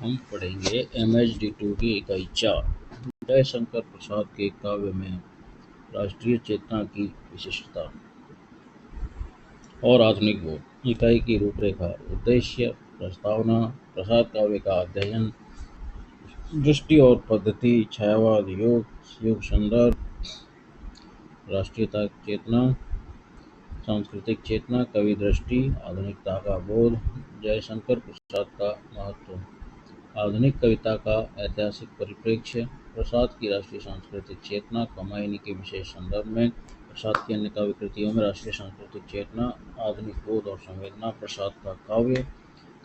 हम पढ़ेंगे MHD2 की इकाई 4 जयशंकर प्रसाद के काव्य में राष्ट्रीय चेतना की विशिष्टता और आधुनिक बोध। इकाई की रूपरेखा। उद्देश्य, प्रस्तावना। प्रसाद काव्य का अध्ययन, दृष्टि और पद्धति, छायावाद, युग संदर्भ, राष्ट्रीयता चेतना, सांस्कृतिक चेतना, कवि दृष्टि, आधुनिकता का बोध। जयशंकर प्रसाद का महत्व। आधुनिक कविता का ऐतिहासिक परिप्रेक्ष्य। प्रसाद की राष्ट्रीय सांस्कृतिक चेतना, कामायनी के विशेष संदर्भ में। प्रसाद की अन्य काव्य कृतियों में राष्ट्रीय सांस्कृतिक चेतना, आधुनिक बोध और संवेदना। प्रसाद का काव्य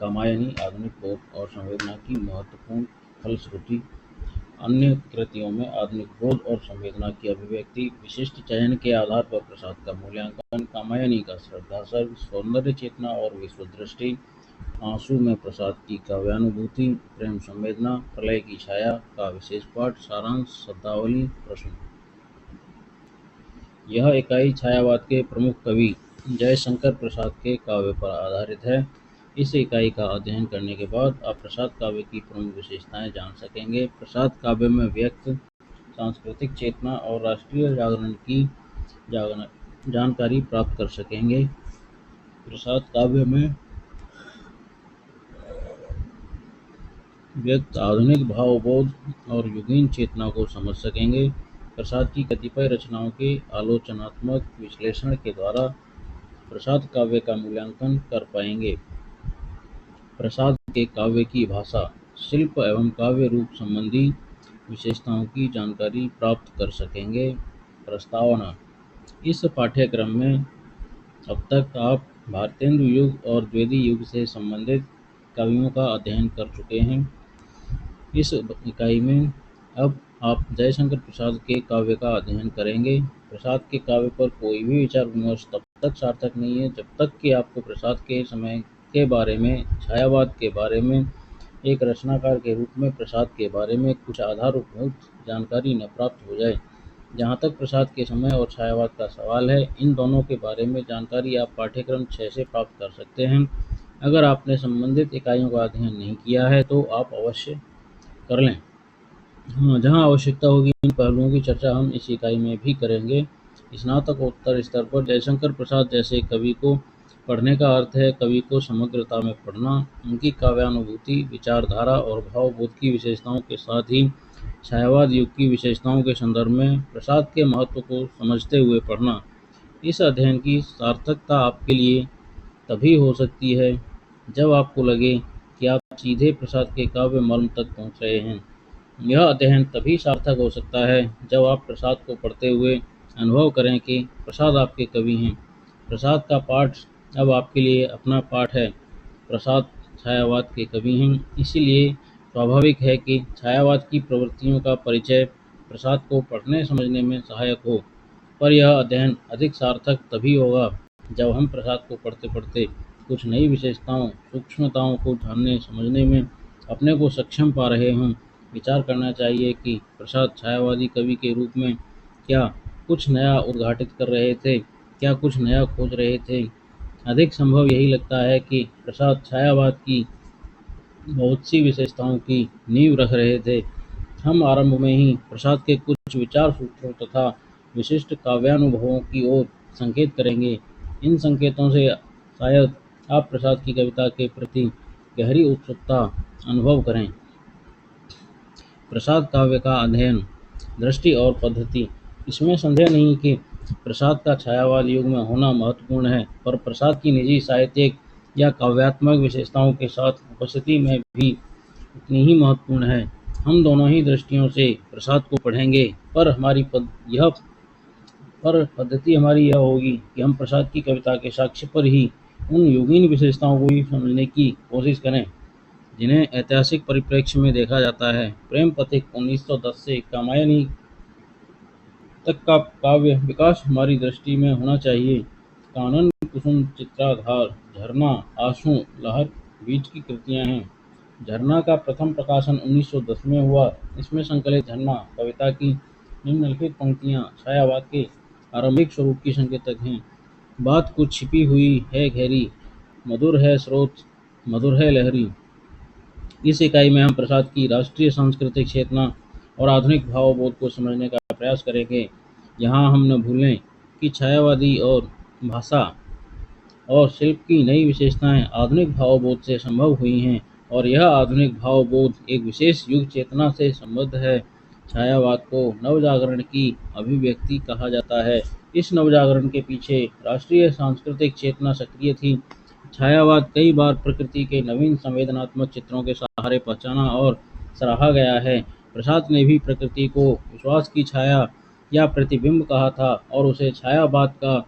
कामायनी आधुनिक बोध और संवेदना की महत्वपूर्ण फलश्रुति। अन्य कृतियों में आधुनिक बोध और संवेदना की अभिव्यक्ति। विशिष्ट चयन के आधार पर प्रसाद का मूल्यांकन। कामायनी का श्रद्धासर्ग, सौंदर्य चेतना और विश्व दृष्टि। आंसू में प्रसाद की काव्यानुभूति, प्रेम संवेदना, प्रलय की छाया का विशेष पाठ। सारांश, शब्दावली, प्रश्न। यह इकाई छायावाद के प्रमुख कवि जयशंकर प्रसाद के काव्य पर आधारित है। इस इकाई का अध्ययन करने के बाद आप प्रसाद काव्य की प्रमुख विशेषताएं जान सकेंगे। प्रसाद काव्य में व्यक्त सांस्कृतिक चेतना और राष्ट्रीय जागरण की जानकारी प्राप्त कर सकेंगे। प्रसाद काव्य में व्यक्त आधुनिक भावबोध और युगीन चेतना को समझ सकेंगे। प्रसाद की कतिपय रचनाओं के आलोचनात्मक विश्लेषण के द्वारा प्रसाद काव्य का मूल्यांकन कर पाएंगे। प्रसाद के काव्य की भाषा, शिल्प एवं काव्य रूप संबंधी विशेषताओं की जानकारी प्राप्त कर सकेंगे। प्रस्तावना। इस पाठ्यक्रम में अब तक आप भारतेंदु युग और द्विवेदी युग से संबंधित कवियों का अध्ययन कर चुके हैं। इस इकाई में अब आप जयशंकर प्रसाद के काव्य का अध्ययन करेंगे। प्रसाद के काव्य पर कोई भी विचार विमर्श तब तक सार्थक नहीं है जब तक कि आपको प्रसाद के समय के बारे में, छायावाद के बारे में, एक रचनाकार के रूप में प्रसाद के बारे में कुछ आधारभूत जानकारी न प्राप्त हो जाए। जहाँ तक प्रसाद के समय और छायावाद का सवाल है, इन दोनों के बारे में जानकारी आप पाठ्यक्रम 6 से प्राप्त कर सकते हैं। अगर आपने संबंधित इकाइयों का अध्ययन नहीं किया है तो आप अवश्य कर लें। जहाँ आवश्यकता होगी इन पहलुओं की चर्चा हम इस इकाई में भी करेंगे। स्नातकोत्तर स्तर पर जयशंकर प्रसाद जैसे कवि को पढ़ने का अर्थ है कवि को समग्रता में पढ़ना, उनकी काव्यानुभूति, विचारधारा और भावबोध की विशेषताओं के साथ ही छायावाद युग की विशेषताओं के संदर्भ में प्रसाद के महत्व को समझते हुए पढ़ना। इस अध्ययन की सार्थकता आपके लिए तभी हो सकती है जब आपको लगे कि आप सीधे प्रसाद के काव्य मर्म तक पहुँच रहे हैं। यह अध्ययन तभी सार्थक हो सकता है जब आप प्रसाद को पढ़ते हुए अनुभव करें कि प्रसाद आपके कवि हैं। प्रसाद का पाठ अब आपके लिए अपना पाठ है। प्रसाद छायावाद के कवि हैं, इसीलिए स्वाभाविक है कि छायावाद की प्रवृत्तियों का परिचय प्रसाद को पढ़ने समझने में सहायक हो। पर यह अध्ययन अधिक सार्थक तभी होगा जब हम प्रसाद को पढ़ते पढ़ते कुछ नई विशेषताओं, सूक्ष्मताओं को जानने समझने में अपने को सक्षम पा रहे हों। विचार करना चाहिए कि प्रसाद छायावादी कवि के रूप में क्या कुछ नया उद्घाटित कर रहे थे, क्या कुछ नया खोज रहे थे। अधिक संभव यही लगता है कि प्रसाद छायावाद की बहुत सी विशेषताओं की नींव रख रहे थे। हम आरंभ में ही प्रसाद के कुछ विचार सूत्रों तथा विशिष्ट काव्यानुभवों की ओर संकेत करेंगे। इन संकेतों से शायद आप प्रसाद की कविता के प्रति गहरी उत्सुकता अनुभव करें। प्रसाद काव्य का अध्ययन, दृष्टि और पद्धति। इसमें संदेह नहीं कि प्रसाद का छायावाद युग में होना महत्वपूर्ण है, पर प्रसाद की निजी साहित्यिक या काव्यात्मक विशेषताओं के साथ उपस्थिति में भी उतनी ही महत्वपूर्ण है। हम दोनों ही दृष्टियों से प्रसाद को पढ़ेंगे, पर पद्धति हमारी यह होगी कि हम प्रसाद की कविता के साक्ष्य पर ही उन युगीन विशेषताओं को भी समझने की कोशिश करें जिन्हें ऐतिहासिक परिप्रेक्ष्य में देखा जाता है। प्रेम पथिक 1910 से कामायनी तक का काव्य विकास हमारी दृष्टि में होना चाहिए। कानन, कुसुम, चित्राधार, झरना, आंसू, लहर बीच की कृतियां हैं। झरना का प्रथम प्रकाशन 1910 में हुआ। इसमें संकलित झरना कविता की निम्नलिखित पंक्तियां छायावाद के आरंभिक स्वरूप की संकेतक हैं। बात कुछ छिपी हुई है गहरी, मधुर है स्रोत, मधुर है लहरी। इस इकाई में हम प्रसाद की राष्ट्रीय सांस्कृतिक चेतना और आधुनिक भावबोध को समझने का प्रयास करेंगे। यहाँ हम न भूलें कि छायावादी और भाषा और शिल्प की नई विशेषताएं आधुनिक भावबोध से संभव हुई हैं, और यह आधुनिक भावबोध एक विशेष युग चेतना से संबद्ध है। छायावाद को नवजागरण की अभिव्यक्ति कहा जाता है। इस नवजागरण के पीछे राष्ट्रीय सांस्कृतिक चेतना सक्रिय थी। छायावाद कई बार प्रकृति के नवीन संवेदनात्मक चित्रों के सहारे पहचाना और सराहा गया है। प्रसाद ने भी प्रकृति को विश्वास की छाया या प्रतिबिंब कहा था और उसे छायावाद का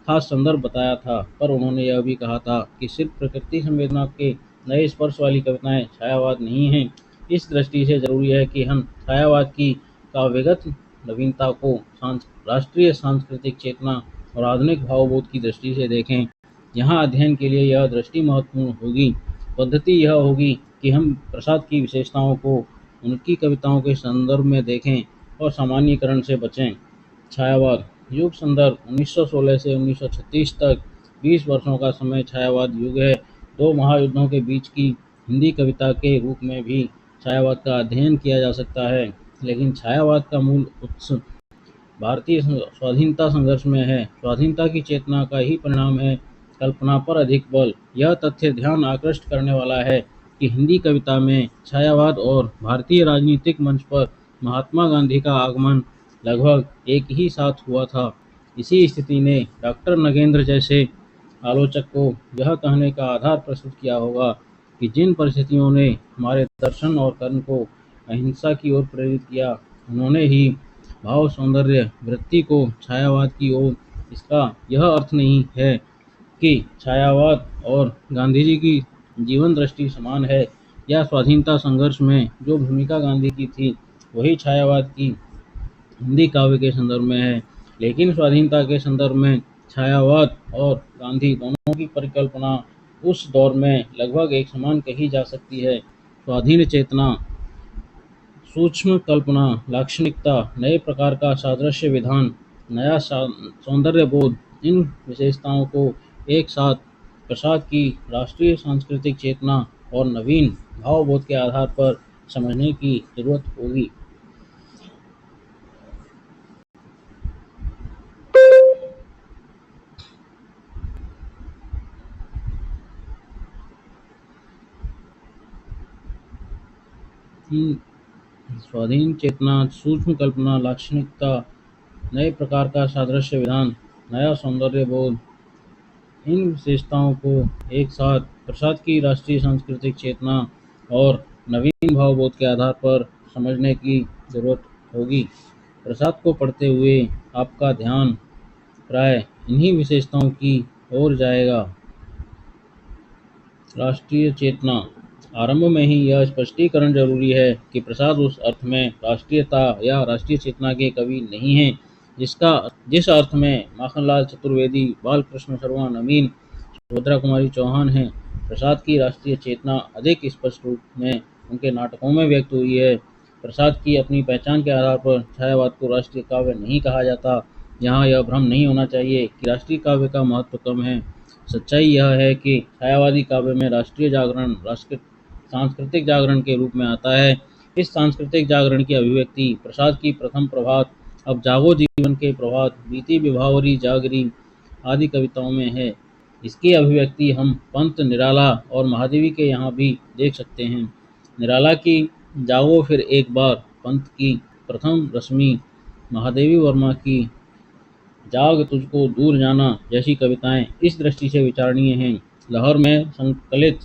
खास संदर्भ बताया था, पर उन्होंने यह भी कहा था कि सिर्फ प्रकृति संवेदना के नए स्पर्श वाली कविताएं छायावाद नहीं हैं। इस दृष्टि से जरूरी है कि हम छायावाद की काव्यगत नवीनता को राष्ट्रीय सांस्कृतिक चेतना और आधुनिक भावबोध की दृष्टि से देखें। यहाँ अध्ययन के लिए यह दृष्टि महत्वपूर्ण होगी। पद्धति यह होगी कि हम प्रसाद की विशेषताओं को उनकी कविताओं के संदर्भ में देखें और सामान्यीकरण से बचें। छायावाद युग संदर्भ 1916 से 1936 तक 20 वर्षों का समय छायावाद युग है। दो महायुद्धों के बीच की हिंदी कविता के रूप में भी छायावाद का अध्ययन किया जा सकता है, लेकिन छायावाद का मूल उत्स भारतीय स्वाधीनता संघर्ष में है। स्वाधीनता की चेतना का ही परिणाम है कल्पना पर अधिक बल। यह तथ्य ध्यान आकृष्ट करने वाला है कि हिंदी कविता में छायावाद और भारतीय राजनीतिक मंच पर महात्मा गांधी का आगमन लगभग एक ही साथ हुआ था। इसी स्थिति ने डॉक्टर नगेंद्र जैसे आलोचक को यह कहने का आधार प्रस्तुत किया होगा कि जिन परिस्थितियों ने हमारे दर्शन और कर्म को अहिंसा की ओर प्रेरित किया, उन्होंने ही भाव सौंदर्य वृत्ति को छायावाद की ओर। इसका यह अर्थ नहीं है कि छायावाद और गांधी जी की जीवन दृष्टि समान है या स्वाधीनता संघर्ष में जो भूमिका गांधी की थी वही छायावाद की हिंदी काव्य के संदर्भ में है, लेकिन स्वाधीनता के संदर्भ में छायावाद और गांधी दोनों की परिकल्पना उस दौर में लगभग एक समान कही जा सकती है। स्वाधीन चेतना, सूक्ष्म कल्पना, लाक्षणिकता, नए प्रकार का सादृश्य विधान, नया सौंदर्य बोध, इन विशेषताओं को एक साथ प्रसाद की राष्ट्रीय सांस्कृतिक चेतना और नवीन भावबोध के आधार पर समझने की जरूरत होगी। इन स्वाधीन चेतना, सूक्ष्म कल्पना, लाक्षणिकता, नए प्रकार का सादृश्य विधान, नया सौंदर्य बोध, इन विशेषताओं को एक साथ प्रसाद की राष्ट्रीय सांस्कृतिक चेतना और नवीन भावबोध के आधार पर समझने की जरूरत होगी। प्रसाद को पढ़ते हुए आपका ध्यान प्राय इन्हीं विशेषताओं की ओर जाएगा। राष्ट्रीय चेतना, आरंभ में ही यह स्पष्टीकरण जरूरी है कि प्रसाद उस अर्थ में राष्ट्रीयता या राष्ट्रीय चेतना के कवि नहीं हैं जिस अर्थ में माखनलाल चतुर्वेदी, बालकृष्ण शर्मा नवीन, सुभद्रा कुमारी चौहान हैं। प्रसाद की राष्ट्रीय चेतना अधिक स्पष्ट रूप में उनके नाटकों में व्यक्त हुई है। प्रसाद की अपनी पहचान के आधार पर छायावाद को राष्ट्रीय काव्य नहीं कहा जाता। यहाँ यह भ्रम नहीं होना चाहिए कि राष्ट्रीय काव्य का महत्व कम है। सच्चाई यह है कि छायावादी काव्य में राष्ट्रीय जागरण सांस्कृतिक जागरण के रूप में आता है। इस सांस्कृतिक जागरण की अभिव्यक्ति प्रसाद की प्रथम प्रभात, अब जागो जीवन के प्रभात, बीती विभावरी जागरी आदि कविताओं में है। इसकी अभिव्यक्ति हम पंत, निराला और महादेवी के यहाँ भी देख सकते हैं। निराला की जागो फिर एक बार, पंत की प्रथम रश्मि, महादेवी वर्मा की जाग तुझको दूर जाना जैसी कविताएं इस दृष्टि से विचारणीय हैं। लहर में संकलित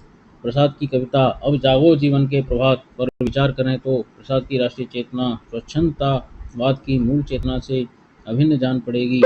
प्रसाद की कविता अब जागो जीवन के प्रभात पर विचार करें तो प्रसाद की राष्ट्रीय चेतना स्वच्छंदतावाद की मूल चेतना से अभिन्न जान पड़ेगी।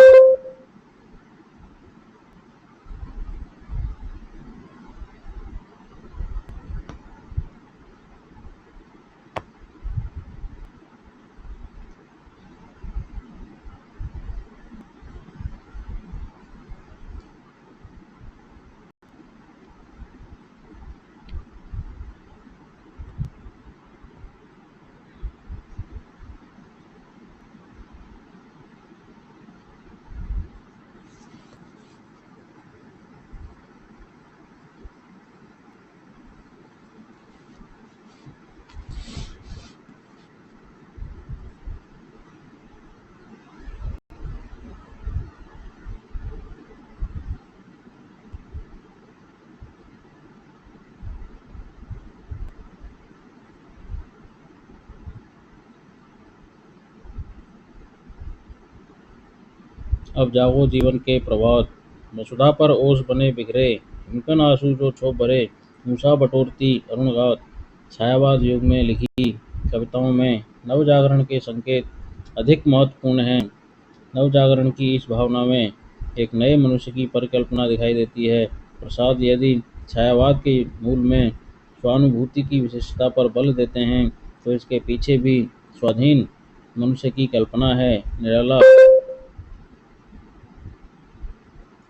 अब जागो जीवन के प्रभात, वसुधा पर ओस बने बिखरे, हिमकन आंसू जो छोप भरे, मूसा बटोरती अरुण गात। छायावाद युग में लिखी कविताओं में नवजागरण के संकेत अधिक महत्वपूर्ण हैं। नवजागरण की इस भावना में एक नए मनुष्य की परिकल्पना दिखाई देती है। प्रसाद यदि छायावाद के मूल में स्वानुभूति की विशेषता पर बल देते हैं, तो इसके पीछे भी स्वाधीन मनुष्य की कल्पना है। निराला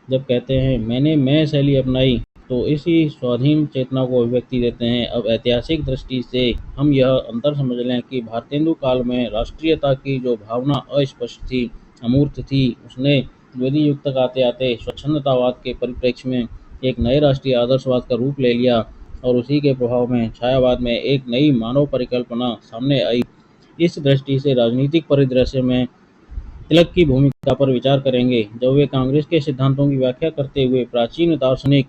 जब कहते हैं मैंने मैं शैली अपनाई, तो इसी स्वाधीन चेतना को अभिव्यक्ति देते हैं। अब ऐतिहासिक दृष्टि से हम यह अंतर समझ लें कि भारतेंदु काल में राष्ट्रीयता की जो भावना अस्पष्ट थी, अमूर्त थी, उसने द्वितीय युग तक आते आते स्वच्छंदतावाद के परिप्रेक्ष्य में एक नए राष्ट्रीय आदर्शवाद का रूप ले लिया, और उसी के प्रभाव में छायावाद में एक नई मानव परिकल्पना सामने आई। इस दृष्टि से राजनीतिक परिदृश्य में तिलक की भूमिका पर विचार करेंगे। जब वे कांग्रेस के सिद्धांतों की व्याख्या करते हुए प्राचीन दार्शनिक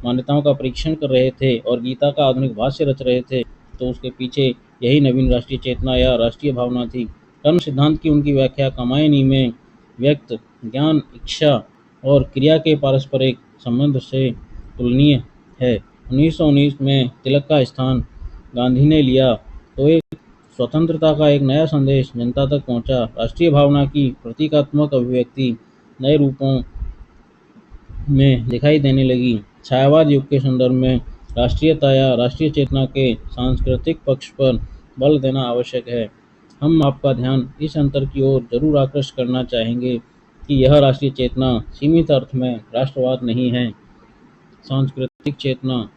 मान्यताओं का परीक्षण कर रहे थे और गीता का आधुनिक भाष्य रच रहे थे, तो उसके पीछे यही नवीन राष्ट्रीय चेतना या राष्ट्रीय भावना थी। कर्म सिद्धांत की उनकी व्याख्या कामायनी में व्यक्त ज्ञान, इच्छा और क्रिया के पारस्परिक संबंध से तुलनीय है। 1919 में तिलक का स्थान गांधी ने लिया, तो एक स्वतंत्रता का एक नया संदेश जनता तक पहुंचा। राष्ट्रीय भावना की प्रतीकात्मक अभिव्यक्ति नए रूपों में दिखाई देने लगी। छायावाद युग के संदर्भ में राष्ट्रीयता या राष्ट्रीय चेतना के सांस्कृतिक पक्ष पर बल देना आवश्यक है। हम आपका ध्यान इस अंतर की ओर जरूर आकृष्ट करना चाहेंगे कि यह राष्ट्रीय चेतना सीमित अर्थ में राष्ट्रवाद नहीं है। सांस्कृतिक चेतना,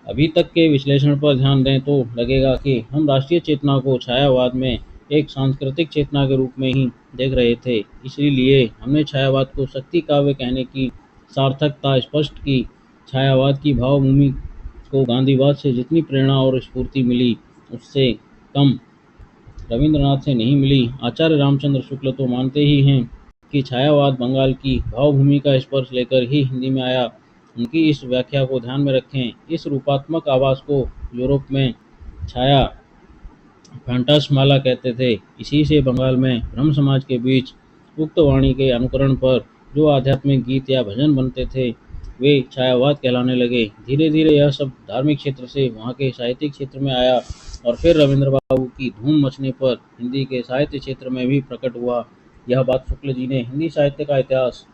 अभी तक के विश्लेषण पर ध्यान दें तो लगेगा कि हम राष्ट्रीय चेतना को छायावाद में एक सांस्कृतिक चेतना के रूप में ही देख रहे थे। इसीलिए हमने छायावाद को शक्ति काव्य कहने की सार्थकता स्पष्ट की। छायावाद की भावभूमि को गांधीवाद से जितनी प्रेरणा और स्फूर्ति मिली, उससे कम रविंद्रनाथ से नहीं मिली। आचार्य रामचंद्र शुक्ल तो मानते ही हैं कि छायावाद बंगाल की भावभूमि का स्पर्श लेकर ही हिंदी में आया। उनकी इस व्याख्या को ध्यान में रखें। इस रूपात्मक आवास को यूरोप में छाया फैंटास्माला कहते थे। इसी से बंगाल में ब्रह्म समाज के बीच उक्त वाणी के अनुकरण पर जो आध्यात्मिक गीत या भजन बनते थे, वे छायावाद कहलाने लगे। धीरे धीरे यह सब धार्मिक क्षेत्र से वहाँ के साहित्यिक क्षेत्र में आया, और फिर रविंद्र बाबू की धूम मचने पर हिंदी के साहित्य क्षेत्र में भी प्रकट हुआ। यह बात शुक्ल जी ने हिंदी साहित्य का इतिहास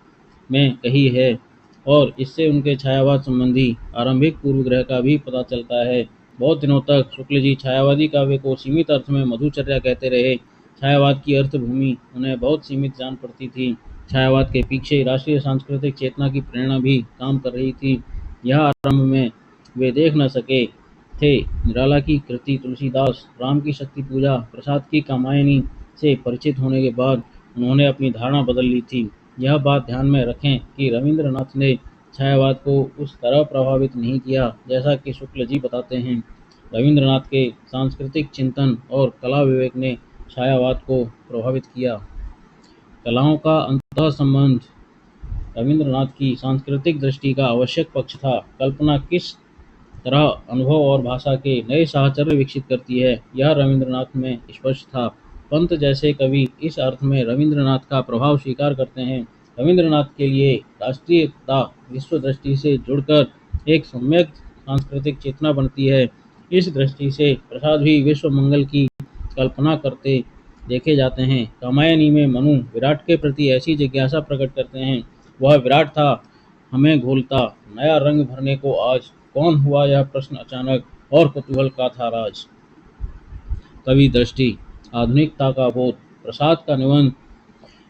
में कही है, और इससे उनके छायावाद संबंधी आरंभिक पूर्वग्रह का भी पता चलता है। बहुत दिनों तक शुक्ल जी छायावादी काव्य को सीमित अर्थ में मधुचर्या कहते रहे। छायावाद की अर्थभूमि उन्हें बहुत सीमित जान पड़ती थी। छायावाद के पीछे राष्ट्रीय सांस्कृतिक चेतना की प्रेरणा भी काम कर रही थी। यह आरंभ में वे देख न सके थे। निराला की कृति, तुलसीदास, राम की शक्ति पूजा, प्रसाद की कामायनी से परिचित होने के बाद उन्होंने अपनी धारणा बदल ली थी। यह बात ध्यान में रखें कि रविंद्रनाथ ने छायावाद को उस तरह प्रभावित नहीं किया जैसा कि शुक्ल जी बताते हैं। रविंद्रनाथ के सांस्कृतिक चिंतन और कला विवेक ने छायावाद को प्रभावित किया। कलाओं का अंतः संबंध रविंद्रनाथ की सांस्कृतिक दृष्टि का आवश्यक पक्ष था। कल्पना किस तरह अनुभव और भाषा के नए साहचर्य विकसित करती है, यह रविंद्रनाथ में स्पष्ट था। पंत जैसे कवि इस अर्थ में रविंद्रनाथ का प्रभाव स्वीकार करते हैं। रविंद्रनाथ के लिए राष्ट्रीयता विश्व दृष्टि से जुड़कर एक सम्यक सांस्कृतिक चेतना बनती है। इस दृष्टि से प्रसाद भी विश्व मंगल की कल्पना करते देखे जाते हैं। कामायनी में मनु विराट के प्रति ऐसी जिज्ञासा प्रकट करते हैं, वह विराट था, हमें घोलता नया रंग भरने को आज, कौन हुआ यह प्रश्न अचानक, और कुतूहल का था राज। कवि दृष्टि, आधुनिकता का बोध, प्रसाद का निबंध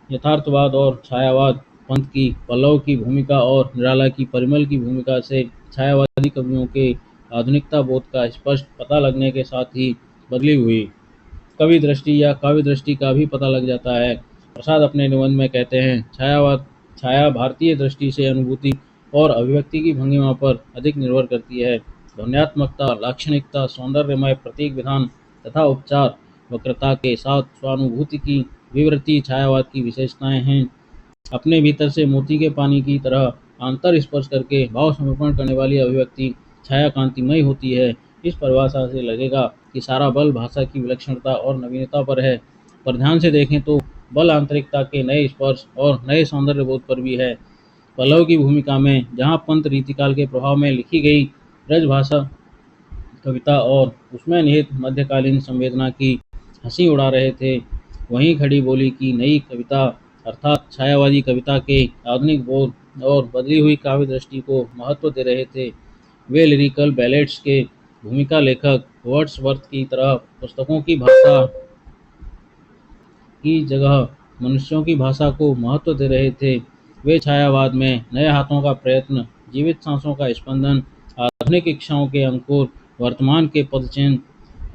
यथार्थवाद और छायावाद, पंत की पल्लव की भूमिका और निराला की परिमल की भूमिका से छायावादी कवियों के आधुनिकता बोध का स्पष्ट पता लगने के साथ ही बदली हुई कवि दृष्टि या काव्य दृष्टि का भी पता लग जाता है। प्रसाद अपने निबंध में कहते हैं, छायावाद छाया भारतीय दृष्टि से अनुभूति और अभिव्यक्ति की भंगिमा पर अधिक निर्भर करती है। ध्वन्यात्मकता, लाक्षणिकता, सौंदर्यमय प्रतीक विधान तथा उपचार वक्रता के साथ स्वानुभूति की विवृत्ति छायावाद की विशेषताएं हैं। अपने भीतर से मोती के पानी की तरह आंतर स्पर्श करके भाव समर्पण करने वाली अभिव्यक्ति छाया कांतिमय होती है। इस परिभाषा से लगेगा कि सारा बल भाषा की विलक्षणता और नवीनता पर है, पर ध्यान से देखें तो बल आंतरिकता के नए स्पर्श और नए सौंदर्य बोध पर भी है। पल्लव की भूमिका में जहाँ पंत रीतिकाल के प्रभाव में लिखी गई ब्रजभाषा कविता और उसमें निहित मध्यकालीन संवेदना की हंसी उड़ा रहे थे, वहीं खड़ी बोली की नई कविता अर्थात छायावादी कविता के आधुनिक बोध और बदली हुई काव्य दृष्टि को महत्व दे रहे थे। वे लिरिकल बैलेट्स के भूमिका लेखक वर्ड्सवर्थ की तरह पुस्तकों की भाषा की जगह मनुष्यों की भाषा को महत्व दे रहे थे। वे छायावाद में नए हाथों का प्रयत्न, जीवित सांसों का स्पंदन, आधुनिक इच्छाओं के अंकुर, वर्तमान के पदचिन्ह,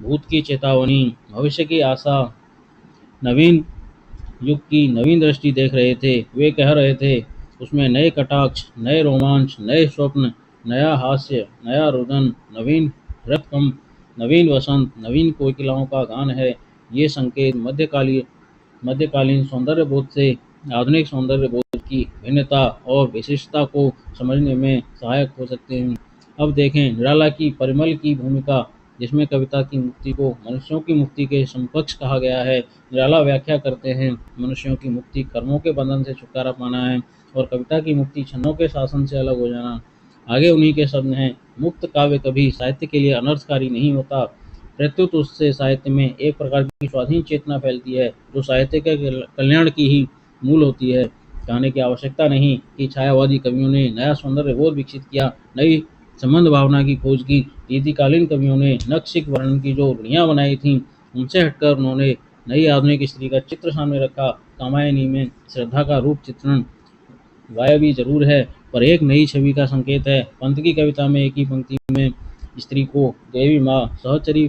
भूत की चेतावनी, भविष्य की आशा, नवीन युग की नवीन दृष्टि देख रहे थे। वे कह रहे थे, उसमें नए कटाक्ष, नए रोमांच, नए स्वप्न, नया हास्य, नया रुदन, नवीन हृदकंप, नवीन वसंत, नवीन कोकिलाओं का गान है। ये संकेत मध्यकालीन सौंदर्य बोध से आधुनिक सौंदर्य बोध की भिन्नता और विशिष्टता को समझने में सहायक हो सकते हैं। अब देखें निराला की परिमल की भूमिका, जिसमें कविता की मुक्ति को मनुष्यों की मुक्ति के समकक्ष कहा गया है। निराला व्याख्या करते हैं, मनुष्यों की मुक्ति कर्मों के बंधन से छुटकारा पाना है और कविता की मुक्ति छंदों के शासन से अलग हो जाना। आगे उन्हीं के शब्द हैं, मुक्त काव्य कभी साहित्य के लिए अनर्थकारी नहीं होता, प्रत्युत उससे साहित्य में एक प्रकार की स्वाधीन चेतना फैलती है जो साहित्य के कल्याण की ही मूल होती है। कहने की आवश्यकता नहीं कि छायावादी कवियों ने नया सौंदर्य बोध विकसित किया, नई संबंध भावना की खोज की। रीतिकालीन कवियों ने नक्शिक वर्णन की जो रूढ़ियाँ बनाई थीं, उनसे हटकर उन्होंने नई आधुनिक स्त्री का चित्र सामने रखा। कामायनी में श्रद्धा का रूप चित्रण वायवी जरूर है, पर एक नई छवि का संकेत है। पंत की कविता में एक ही पंक्ति में स्त्री को देवी माँ सहचरी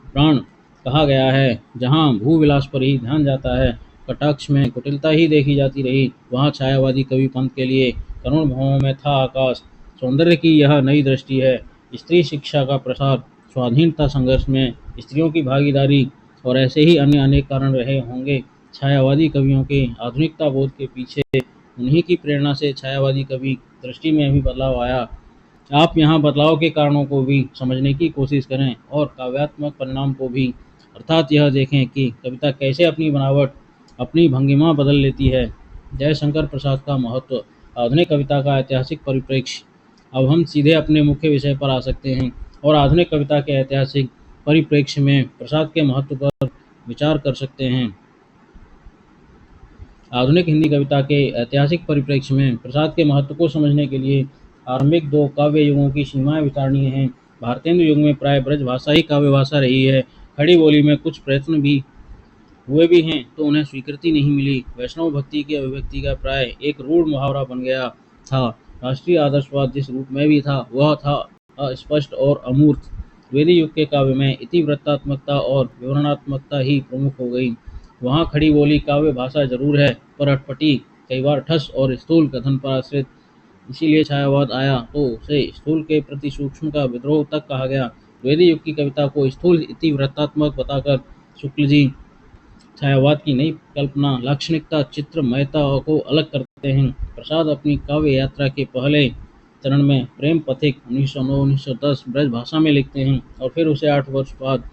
प्राण कहा गया है। जहाँ भूविलास पर ही ध्यान जाता है, कटाक्ष में कुटिलता ही देखी जाती रही, वहाँ छायावादी कवि पंत के लिए करुण भावों में था आकाश। सौंदर्य की यह नई दृष्टि है। स्त्री शिक्षा का प्रसार, स्वाधीनता संघर्ष में स्त्रियों की भागीदारी और ऐसे ही अन्य अनेक कारण रहे होंगे। छायावादी कवियों के आधुनिकता बोध के पीछे उन्हीं की प्रेरणा से छायावादी कवि दृष्टि में भी बदलाव आया। आप यहाँ बदलाव के कारणों को भी समझने की कोशिश करें और काव्यात्मक परिणाम को भी, अर्थात यह देखें कि कविता कैसे अपनी बनावट, अपनी भंगिमा बदल लेती है। जयशंकर प्रसाद का महत्व, आधुनिक कविता का ऐतिहासिक परिप्रेक्ष्य। अब हम सीधे अपने मुख्य विषय पर आ सकते हैं और आधुनिक कविता के ऐतिहासिक परिप्रेक्ष्य में प्रसाद के महत्व पर विचार कर सकते हैं। आधुनिक हिंदी कविता के ऐतिहासिक परिप्रेक्ष्य में प्रसाद के महत्व को समझने के लिए आरंभिक दो काव्य युगों की सीमाएं विचारणीय हैं। भारतेंदु युग में प्राय ब्रजभाषा ही काव्य भाषा रही है। खड़ी बोली में कुछ प्रयत्न भी हुए भी हैं तो उन्हें स्वीकृति नहीं मिली। वैष्णव भक्ति की अभिव्यक्ति का प्राय एक रूढ़ मुहावरा बन गया था। राष्ट्रीय आदर्शवाद जिस रूप में भी था वह था अस्पष्ट और अमूर्त। वैदिक युग के काव्य में इतिवृत्तात्मकता और विवरणात्मकता ही प्रमुख हो गई। वहाँ खड़ी बोली काव्य भाषा जरूर है, पर अटपटी, कई बार ठस और स्थूल कथन पर आश्रित। इसीलिए छायावाद आया तो उसे स्थूल के प्रति सूक्ष्म का विद्रोह तक कहा गया। वैदिक युग की कविता को स्थूल इतिवृत्तात्मक बताकर शुक्ल जी छायावाद की नई कल्पना, लाक्षणिकता, चित्रमयता को अलग करते हैं। प्रसाद अपनी काव्य यात्रा के पहले चरण में प्रेम पथिक 1909-1910 ब्रजभाषा में लिखते हैं और फिर उसे 8 वर्ष बाद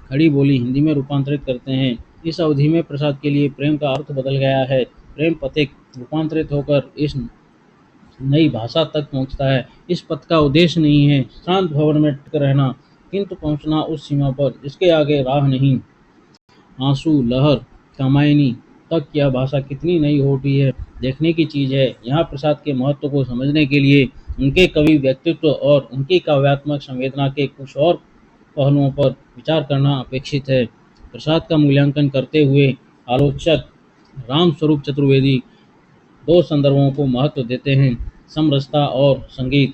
खड़ी बोली हिंदी में रूपांतरित करते हैं। इस अवधि में प्रसाद के लिए प्रेम का अर्थ बदल गया है। प्रेम पथिक रूपांतरित होकर इस नई भाषा तक पहुंचता है। इस पथ का उद्देश्य नहीं है शांत भवन में टिक रहना, किंतु पहुंचना उस सीमा पर जिसके आगे राह नहीं। आंसू, लहर, कामायनी तक यह भाषा कितनी नई हो उठी है, देखने की चीज़ है। यहाँ प्रसाद के महत्व को समझने के लिए उनके कवि व्यक्तित्व और उनकी काव्यात्मक संवेदना के कुछ और पहलुओं पर विचार करना अपेक्षित है। प्रसाद का मूल्यांकन करते हुए आलोचक राम स्वरूप चतुर्वेदी दो संदर्भों को महत्व देते हैं, समरसता और संगीत।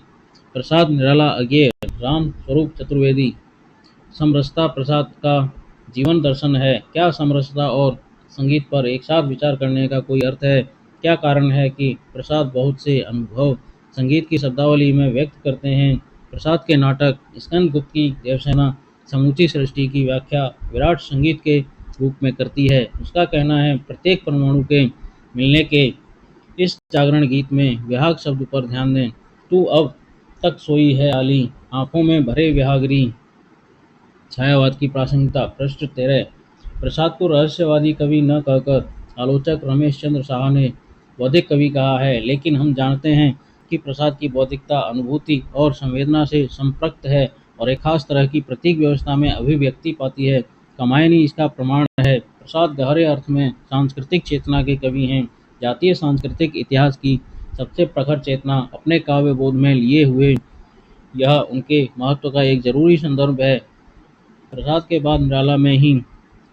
प्रसाद निराला अज्ञेय, राम स्वरूप चतुर्वेदी। समरसता प्रसाद का जीवन दर्शन है। क्या समरसता और संगीत पर एक साथ विचार करने का कोई अर्थ है? क्या कारण है कि प्रसाद बहुत से अनुभव संगीत की शब्दावली में व्यक्त करते हैं? प्रसाद के नाटक स्कंदगुप्त की देवसेना समूची सृष्टि की व्याख्या विराट संगीत के रूप में करती है। उसका कहना है, प्रत्येक परमाणु के मिलने के इस जागरण गीत में विहाग शब्द पर ध्यान दें। तू अब तक सोई है आली, आंखों में भरे विहागरी। छायावाद की प्रासंगिकता पृष्ठ 13। प्रसाद को रहस्यवादी कवि न कहकर आलोचक रमेश चंद्र साहा ने बौद्धिक कवि कहा है, लेकिन हम जानते हैं कि प्रसाद की बौद्धिकता अनुभूति और संवेदना से संपृक्त है और एक खास तरह की प्रतीक व्यवस्था में अभिव्यक्ति पाती है। कमायनी इसका प्रमाण है। प्रसाद गहरे अर्थ में सांस्कृतिक चेतना के कवि हैं। जातीय सांस्कृतिक इतिहास की सबसे प्रखर चेतना अपने काव्य बोध में लिए हुए यह उनके महत्व का एक जरूरी संदर्भ है। प्रसाद के बाद निराला में ही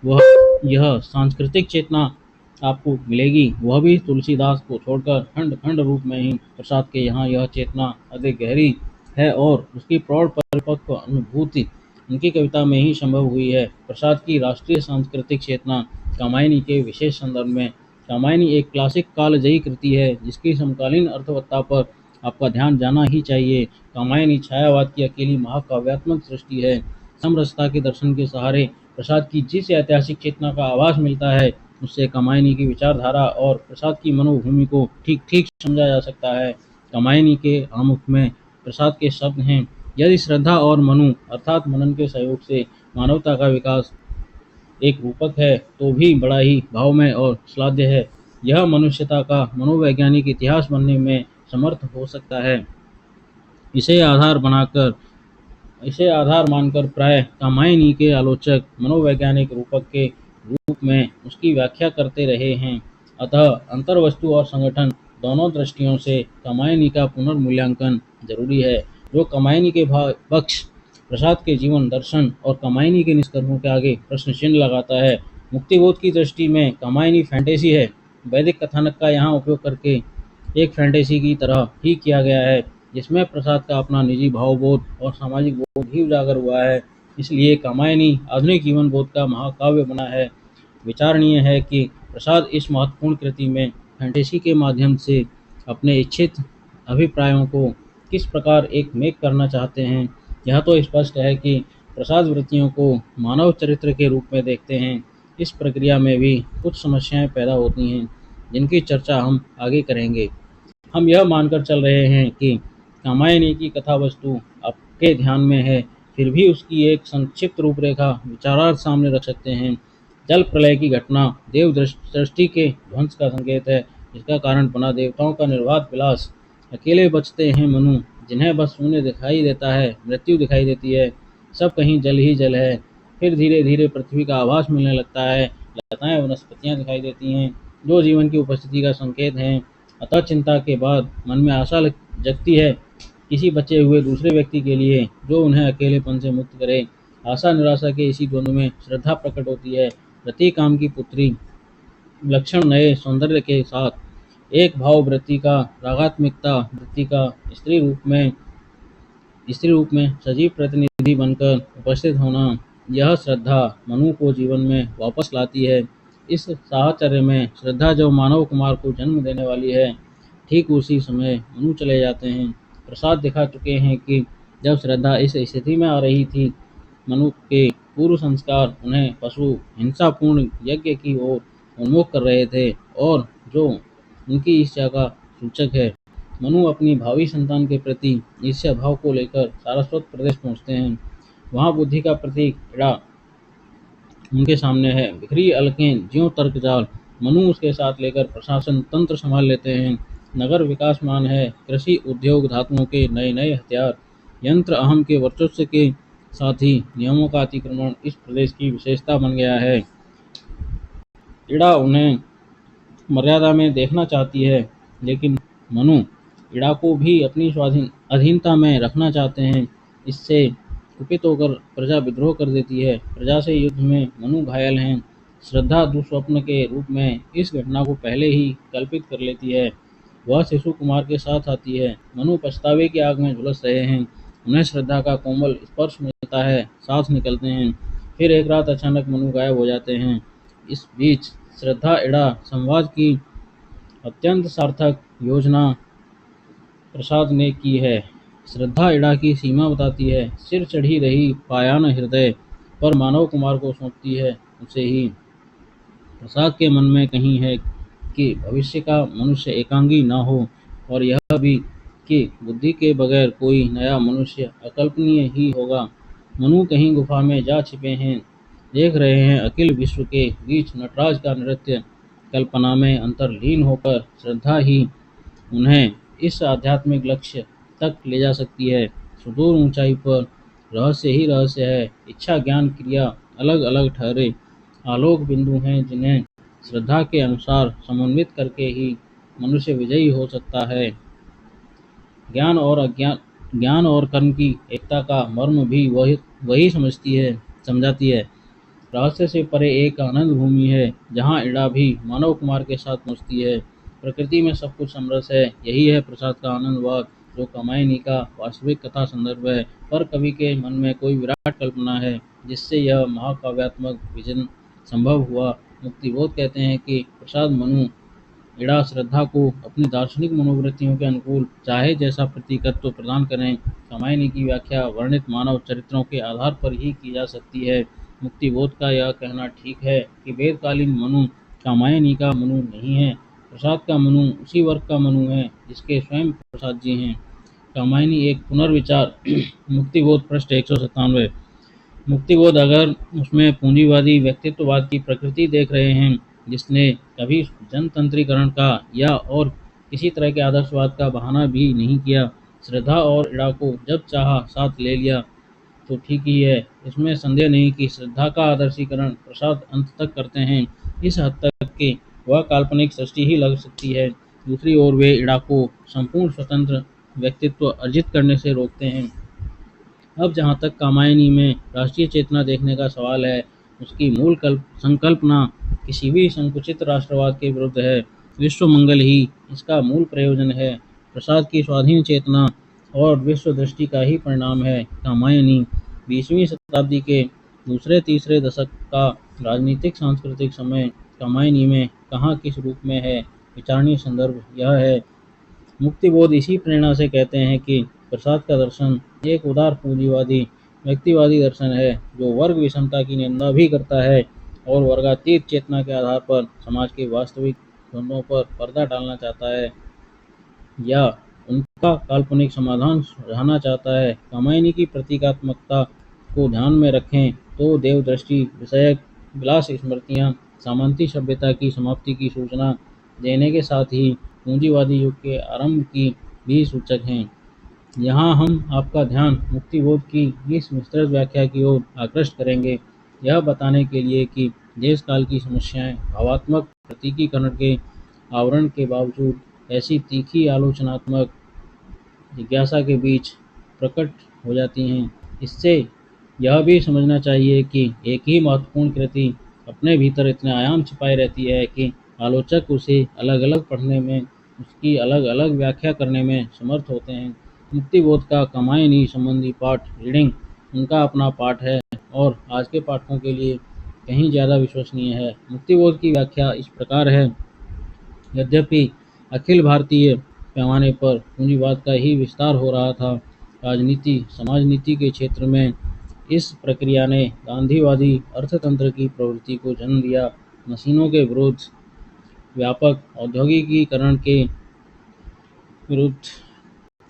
वह यह सांस्कृतिक चेतना आपको मिलेगी, वह भी तुलसीदास को छोड़कर खंड खंड रूप में ही। प्रसाद के यहाँ यह चेतना अधिक गहरी है और उसकी प्रौढ़ परिपक्व अनुभूति उनकी कविता में ही संभव हुई है। प्रसाद की राष्ट्रीय सांस्कृतिक चेतना कामायनी के विशेष संदर्भ में। कामायनी एक क्लासिक कालजयी कृति है जिसकी समकालीन अर्थवत्ता पर आपका ध्यान जाना ही चाहिए। कामायनी छायावाद की अकेली महाकाव्यात्मक सृष्टि है। समरसता के दर्शन के सहारे प्रसाद की जिस ऐतिहासिक चेतना का आभास मिलता है, उससे कामायनी की विचारधारा और प्रसाद की मनोभूमि को ठीक ठीक समझा जा सकता है। कामायनी के आमुख में प्रसाद के शब्द हैं, यदि श्रद्धा और मनु अर्थात मनन के सहयोग से मानवता का विकास एक रूपक है तो भी बड़ा ही भावमय और श्लाघ्य है। यह मनुष्यता का मनोवैज्ञानिक इतिहास बनने में समर्थ हो सकता है। इसे आधार बनाकर इसे आधार मानकर प्राय कामायनी के आलोचक मनोवैज्ञानिक रूपक के रूप में उसकी व्याख्या करते रहे हैं। अतः अंतर्वस्तु और संगठन दोनों दृष्टियों से कामायनी का पुनर्मूल्यांकन जरूरी है। जो कामायनी के पक्ष प्रसाद के जीवन दर्शन और कामायनी के निष्कर्षों के आगे प्रश्न चिन्ह लगाता है। मुक्तिबोध की दृष्टि में कामायनी फैंटेसी है। वैदिक कथानक का यहाँ उपयोग करके एक फैंटेसी की तरह ही किया गया है, जिसमें प्रसाद का अपना निजी भावबोध और सामाजिक बोध ही उजागर हुआ है। इसलिए कामायनी आधुनिक जीवन बोध का महाकाव्य बना है। विचारणीय है कि प्रसाद इस महत्वपूर्ण कृति में फैंटेसी के माध्यम से अपने इच्छित अभिप्रायों को किस प्रकार एक मेक करना चाहते हैं। यह तो स्पष्ट है कि प्रसाद वृत्तियों को मानव चरित्र के रूप में देखते हैं। इस प्रक्रिया में भी कुछ समस्याएं पैदा होती हैं, जिनकी चर्चा हम आगे करेंगे। हम यह मानकर चल रहे हैं कि कामायनी की कथा वस्तु आपके ध्यान में है, फिर भी उसकी एक संक्षिप्त रूपरेखा विचारार्थ सामने रख सकते हैं। जल प्रलय की घटना देव सृष्टि के ध्वंस का संकेत है, जिसका कारण बना देवताओं का निर्वात विलास। अकेले बचते हैं मनु, जिन्हें बस शून्य दिखाई देता है, मृत्यु दिखाई देती है, सब कहीं जल ही जल है। फिर धीरे धीरे पृथ्वी का आभास मिलने लगता है, लताएं वनस्पतियां दिखाई देती हैं, जो जीवन की उपस्थिति का संकेत हैं। अतः चिंता के बाद मन में आशा जगती है किसी बचे हुए दूसरे व्यक्ति के लिए, जो उन्हें अकेलेपन से मुक्त करे। आशा निराशा के इसी द्वंद्व में श्रद्धा प्रकट होती है। रति काम की पुत्री विलक्षण नए सौंदर्य के साथ एक भाव वृत्ति का रागात्मिकता वृत्ति का स्त्री रूप में सजीव प्रतिनिधि बनकर उपस्थित होना, यह श्रद्धा मनु को जीवन में वापस लाती है। इस साहचर्य में श्रद्धा जो मानव कुमार को जन्म देने वाली है, ठीक उसी समय मनु चले जाते हैं। प्रसाद दिखा चुके हैं कि जब श्रद्धा इस स्थिति में आ रही थी, मनु के पूर्व संस्कार उन्हें पशु हिंसापूर्ण यज्ञ की ओर उन्मुख कर रहे थे, और जो उनकी इच्छा का सूचक है। मनु अपनी भावी संतान के प्रति ईर्ष्या भाव को लेकर सारस्वत प्रदेश पहुंचते हैं। वहां बुद्धि का प्रतीक इड़ा उनके सामने है। बिखरी अलकें ज्यों तर्क जाल मनु उसके साथ लेकर प्रशासन तंत्र संभाल लेते हैं। नगर विकासमान है। कृषि उद्योग धातुओं के नए नए हथियार यंत्र अहम के वर्चस्व के साथ ही नियमों का अतिक्रमण इस प्रदेश की विशेषता बन गया है। इड़ा उन्हें मर्यादा में देखना चाहती है, लेकिन मनु इड़ा को भी अपनी स्वाधीन अधीनता में रखना चाहते हैं। इससे कुपित होकर प्रजा विद्रोह कर देती है। प्रजा से युद्ध में मनु घायल हैं। श्रद्धा दुस्वप्न के रूप में इस घटना को पहले ही कल्पित कर लेती है। वह शिशु कुमार के साथ आती है। मनु पछतावे की आग में झुलस रहे हैं। उन्हें श्रद्धा का कोमल स्पर्श मिलता है, सांस निकलते हैं। फिर एक रात अचानक मनु गायब हो जाते हैं। इस बीच श्रद्धा इड़ा संवाद की अत्यंत सार्थक योजना प्रसाद ने की है। श्रद्धा इड़ा की सीमा बताती है, सिर चढ़ी रही पायान हृदय पर मानव कुमार को सौंपती है उसे ही। प्रसाद के मन में कहीं है कि भविष्य का मनुष्य एकांगी न हो, और यह भी कि बुद्धि के बगैर कोई नया मनुष्य अकल्पनीय ही होगा। मनु कहीं गुफा में जा छिपे हैं, देख रहे हैं। अखिल विश्व के बीच नटराज का नृत्य कल्पना में अंतर्लीन होकर श्रद्धा ही उन्हें इस आध्यात्मिक लक्ष्य तक ले जा सकती है। सुदूर ऊंचाई पर रहस्य ही रहस्य है। इच्छा ज्ञान क्रिया अलग अलग ठहरे आलोक बिंदु हैं, जिन्हें श्रद्धा के अनुसार समन्वित करके ही मनुष्य विजयी हो सकता है। ज्ञान और कर्म की एकता का मर्म भी वही वही समझाती है। रहस्य से परे एक आनंद भूमि है, जहाँ इड़ा भी मानव कुमार के साथ पहुँचती है। प्रकृति में सब कुछ समरस है। यही है प्रसाद का आनंदवाद, जो कामायनी का वास्तविक कथा संदर्भ है। पर कवि के मन में कोई विराट कल्पना है, जिससे यह महाकाव्यात्मक विजन संभव हुआ। मुक्तिबोध कहते हैं कि प्रसाद मनु इड़ा श्रद्धा को अपनी दार्शनिक मनोवृत्तियों के अनुकूल चाहे जैसा प्रतीकत्व प्रदान करें। कामायनी की व्याख्या वर्णित मानव चरित्रों के आधार पर ही की जा सकती है। मुक्तिबोध का यह कहना ठीक है कि वेदकालीन मनु कामायनी का मनु नहीं है। प्रसाद का मनु उसी वर्ग का मनु है जिसके स्वयं प्रसाद जी हैं। कामायनी एक पुनर्विचार मुक्तिबोध पृष्ठ 197। मुक्तिबोध अगर उसमें पूंजीवादी व्यक्तित्ववाद की प्रकृति देख रहे हैं, जिसने कभी जनतंत्रीकरण का या और किसी तरह के आदर्शवाद का बहाना भी नहीं किया, श्रद्धा और इड़ा को जब चाहा साथ ले लिया, तो ठीक ही है। इसमें संदेह नहीं कि श्रद्धा का आदर्शीकरण प्रसाद अंत तक करते हैं। इस हद तक कि वह काल्पनिक सृष्टि ही लग सकती है। दूसरी ओर वे इड़ा को संपूर्ण स्वतंत्र व्यक्तित्व अर्जित करने से रोकते हैं। अब जहाँ तक कामायनी में राष्ट्रीय चेतना देखने का सवाल है, उसकी मूल संकल्पना किसी भी संकुचित राष्ट्रवाद के विरुद्ध है। विश्व मंगल ही इसका मूल प्रयोजन है। प्रसाद की स्वाधीन चेतना और विश्व दृष्टि का ही परिणाम है। कामायनी 20वीं शताब्दी के दूसरे तीसरे दशक का राजनीतिक सांस्कृतिक समय कामायनी में कहाँ किस रूप में है, विचारणीय संदर्भ यह है। मुक्तिबोध इसी प्रेरणा से कहते हैं कि प्रसाद का दर्शन एक उदार पूंजीवादी व्यक्तिवादी दर्शन है, जो वर्ग विषमता की निंदा भी करता है और वर्गातीत चेतना के आधार पर समाज के वास्तविक द्वंद्वों पर पर्दा डालना चाहता है या उनका काल्पनिक समाधान सुझाना चाहता है। कामायनी की प्रतीकात्मकता को ध्यान में रखें तो देवदृष्टि विषयक विलास स्मृतियाँ सामंती सभ्यता की समाप्ति की सूचना देने के साथ ही पूंजीवादी युग के आरंभ की भी सूचक हैं। यहाँ हम आपका ध्यान मुक्तिबोध की इस विस्तृत व्याख्या की ओर आकृष्ट करेंगे, यह बताने के लिए कि देश काल की समस्याएं भावात्मक प्रतीकीकरण के आवरण के बावजूद ऐसी तीखी आलोचनात्मक जिज्ञासा के बीच प्रकट हो जाती हैं। इससे यह भी समझना चाहिए कि एक ही महत्वपूर्ण कृति अपने भीतर इतने आयाम छिपाए रहती है कि आलोचक उसे अलग अलग पढ़ने में, उसकी अलग अलग व्याख्या करने में समर्थ होते हैं। मुक्तिबोध का कामायनी संबंधी पाठ रीडिंग उनका अपना पाठ है और आज के पाठकों के लिए कहीं ज़्यादा विश्वसनीय है। मुक्तिबोध की व्याख्या इस प्रकार है। यद्यपि अखिल भारतीय पैमाने पर पूंजीवाद का ही विस्तार हो रहा था, राजनीति समाजनीति के क्षेत्र में इस प्रक्रिया ने गांधीवादी अर्थतंत्र की प्रवृत्ति को जन्म दिया। मशीनों के विरुद्ध, व्यापक औद्योगिकीकरण के विरुद्ध,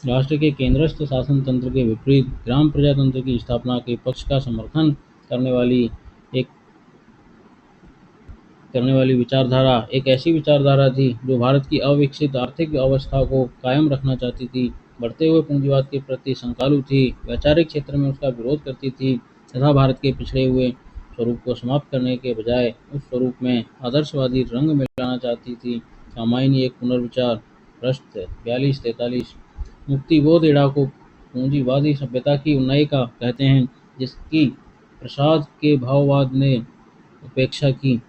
राष्ट्र के केंद्रस्थ शासन तंत्र के विपरीत ग्राम प्रजातंत्र की स्थापना के पक्ष का समर्थन करने वाली एक विचारधारा एक ऐसी विचारधारा थी जो भारत की अविकसित आर्थिक अवस्था को कायम रखना चाहती थी, बढ़ते हुए पूंजीवाद के प्रति संकालु थी, वैचारिक क्षेत्र में उसका विरोध करती थी तथा भारत के पिछड़े हुए स्वरूप को समाप्त करने के बजाय उस स्वरूप में आदर्शवादी रंग मिलाना चाहती थी। कामायनी एक पुनर्विचार पृष्ठ 42-43। मुक्तिबोध इड़ा को पूंजीवादी सभ्यता की उन्नयिका कहते हैं, जिसकी प्रसाद के भाववाद ने उपेक्षा की।